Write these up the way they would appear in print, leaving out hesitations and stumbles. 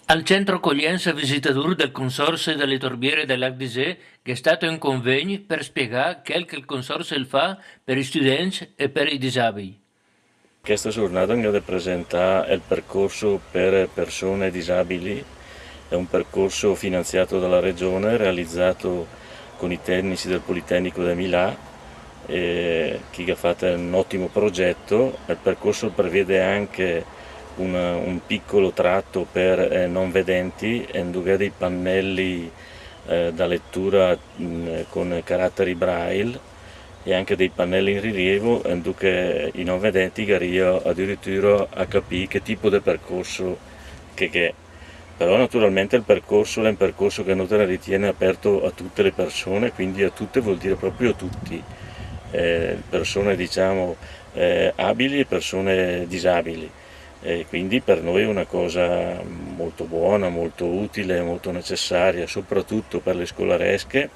Al centro accoglienza visitatori del Consorzio delle Torbiere del Lac d'Isère che è stato un convegno per spiegare quel che il Consorzio fa per gli studenti e per i disabili. Questa giornata mi presenta il percorso per persone disabili, è un percorso finanziato dalla Regione, realizzato con i tecnici del Politecnico di Milà, che ha fatto un ottimo progetto. Il percorso prevede anche un piccolo tratto per non vedenti, in dove dei pannelli da lettura con caratteri braille e anche dei pannelli in rilievo, dove i non vedenti riescono addirittura a capire che tipo di percorso che è. Però naturalmente il percorso è un percorso che non ritiene aperto a tutte le persone, quindi a tutte vuol dire proprio a tutti, persone diciamo abili e persone disabili. Quindi per noi è una cosa molto buona, molto utile, molto necessaria, soprattutto per le scolaresche,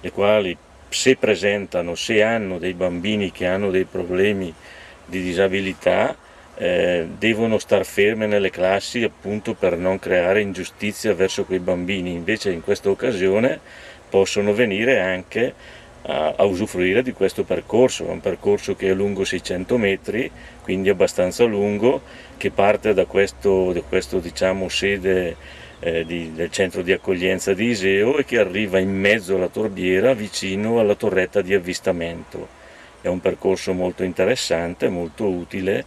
le quali se presentano, se hanno dei bambini che hanno dei problemi di disabilità, devono star ferme nelle classi appunto per non creare ingiustizia verso quei bambini. Invece in questa occasione possono venire anche a usufruire di questo percorso. È un percorso che è lungo 600 metri, quindi abbastanza lungo, che parte da questo diciamo, sede del centro di accoglienza di Iseo e che arriva in mezzo alla torbiera vicino alla torretta di avvistamento. È un percorso molto interessante, molto utile.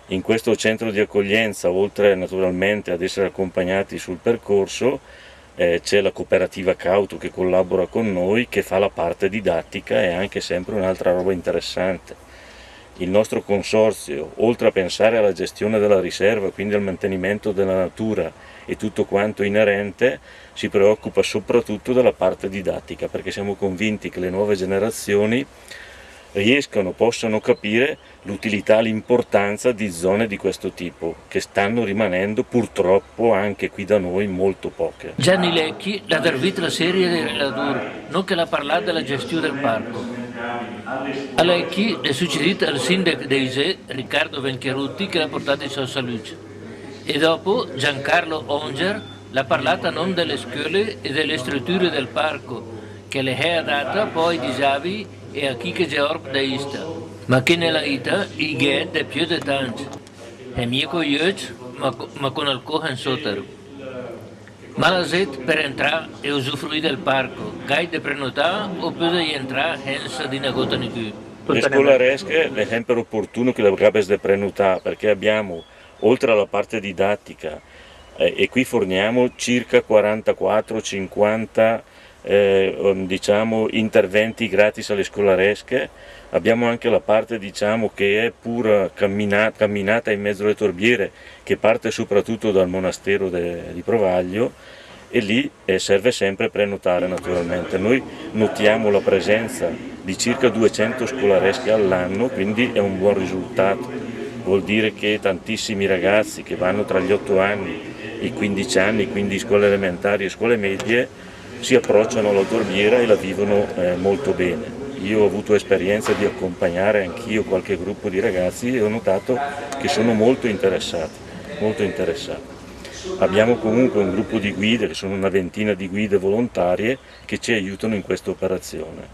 In questo centro di accoglienza, oltre naturalmente ad essere accompagnati sul percorso, c'è la cooperativa Cauto che collabora con noi, che fa la parte didattica e anche sempre un'altra roba interessante. Il nostro consorzio, oltre a pensare alla gestione della riserva, quindi al mantenimento della natura e tutto quanto inerente, si preoccupa soprattutto della parte didattica, perché siamo convinti che le nuove generazioni possano capire l'utilità, l'importanza di zone di questo tipo, che stanno rimanendo purtroppo anche qui da noi molto poche. Gianni Lecchi l'ha servito la serie dei relatori, nonché l'ha parlato della gestione del parco. A Lecchi è succedito al sindaco di Isè, Riccardo Venchiarutti, che l'ha portato in sua luce. E dopo Giancarlo Onger l'ha parlato a nome delle scuole e delle strutture del parco, che le è data poi ai disabili e a chi che Georg da Ista, ma che nella vita i ghed è più di tanti. È mio coglione, ma con alcol in sotto. Malaset per entrare e usufruire del parco, guide prenotare oppure entrare senza di una gota di più. Le scolaresche è sempre opportuno che le dovrebbe prenotare perché abbiamo, oltre alla parte didattica, e qui forniamo circa 44-50 diciamo, interventi gratis alle scolaresche, abbiamo anche la parte diciamo, che è pura camminata in mezzo alle torbiere, che parte soprattutto dal monastero di Provaglio, e lì serve sempre prenotare naturalmente. Noi notiamo la presenza di circa 200 scolaresche all'anno, quindi è un buon risultato. Vuol dire che tantissimi ragazzi che vanno tra gli 8 anni e i 15 anni, quindi scuole elementari e scuole medie, si approcciano alla torbiera e la vivono molto bene. Io ho avuto esperienza di accompagnare anch'io qualche gruppo di ragazzi e ho notato che sono molto interessati, molto interessati. Abbiamo comunque un gruppo di guide, che sono una ventina di guide volontarie, che ci aiutano in questa operazione.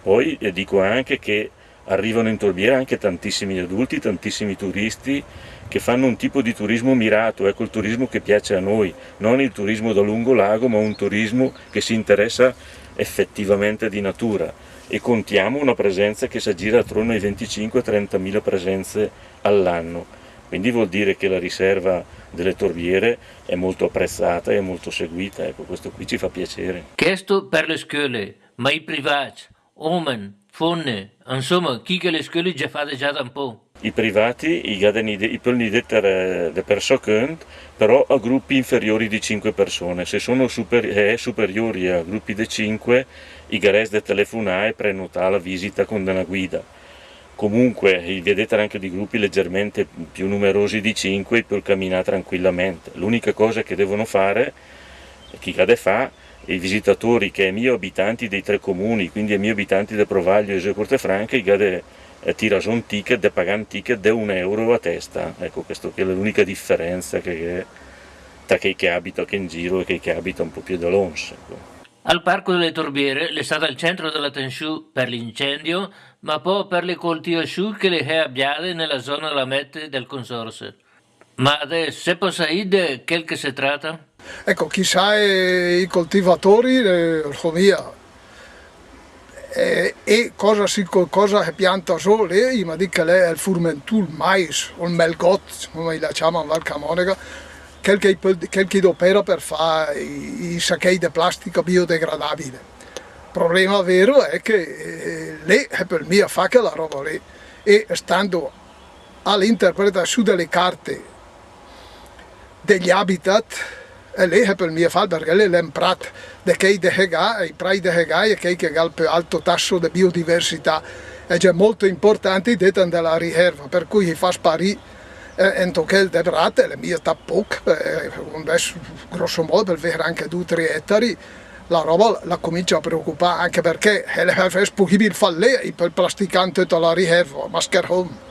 Poi dico anche che arrivano in torbiera anche tantissimi adulti, tantissimi turisti che fanno un tipo di turismo mirato, ecco il turismo che piace a noi, non il turismo da lungo lago, ma un turismo che si interessa effettivamente di natura, e contiamo una presenza che si aggira attorno ai 25-30 mila presenze all'anno. Quindi vuol dire che la riserva delle torbiere è molto apprezzata e molto seguita, ecco, questo qui ci fa piacere. Questo per le scuole, ma i privati, Omen, Fonne, insomma, chi che le scuole già fate già da un po'. I privati i polni de persone, però a gruppi inferiori di 5 persone. Se sono superiori a gruppi di 5, i gares de telefonare e prenotare la visita con una guida. Comunque, vedete anche di gruppi leggermente più numerosi di 5 per camminare tranquillamente. L'unica cosa che devono fare, chi cade fa, i visitatori che è mio abitanti dei 3 comuni, quindi è mio abitanti di Provaglio e Portefranca, i cade tira su un ticket e paga un ticket di 1 euro a testa. Ecco, questa è l'unica differenza che da che abita che in giro e che abita un po' più da longe. Al Parco delle Torbiere è stato al centro dell'attenzione per l'incendio, ma poi per le coltivazioni che le è abbiate nella zona della mette del consorzio. Ma adesso, se possa dire quel che si tratta? Ecco, chissà i coltivatori, e cosa che pianta solo lì, ma dico che lei è il formentul, il mais, o il melgot, come la chiamano in Val Camonica, quel che opera per fare i sacchi di plastica biodegradabile. Il problema vero è che lei è per me a fare quella roba lì, e stando all'interpretazione delle carte degli habitat, e lei è per me fa perché lei è imprat di che i prai di Hegai e che ha il più alto tasso di biodiversità, e è molto importante della riserva, per cui fa sparire en toquel de brate, le mie tappoc, adesso grosso modo per avere anche 2-3 ettari, la roba la comincia a preoccupare, anche perché è possibile fare per plasticante tutta la riserva, masker home.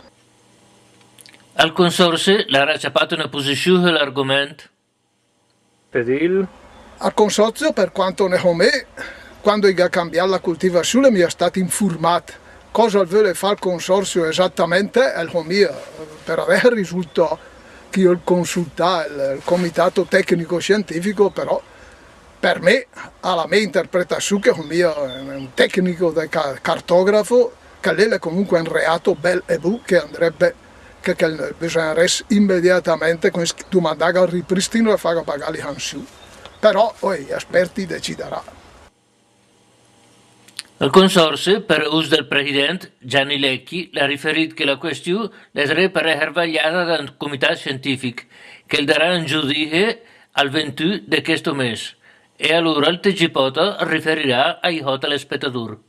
Al consorzio l'ha racciapato una posizione sull'argomento? Per il? Al consorzio, per quanto ne ho me, quando ha cambiato la coltivazione mi è stato informato cosa vuole fare il consorzio esattamente, è il mio, per avere il risultato che io consultato il comitato tecnico scientifico, però per me, alla mia interpretazione, che è un tecnico cartografo, che lei è comunque un reato bel e bu, che andrebbe, che bisognerebbe immediatamente domandare al ripristino e fare pagare i hansu. Però gli esperti decideranno. Il consorzio, per uso del presidente Gianni Lecchi, ha riferito che la questione sarebbe vagliata dal comitato scientifico, che darà un giudizio al 21 di questo mese, e allora il TG riferirà ai telespettatori.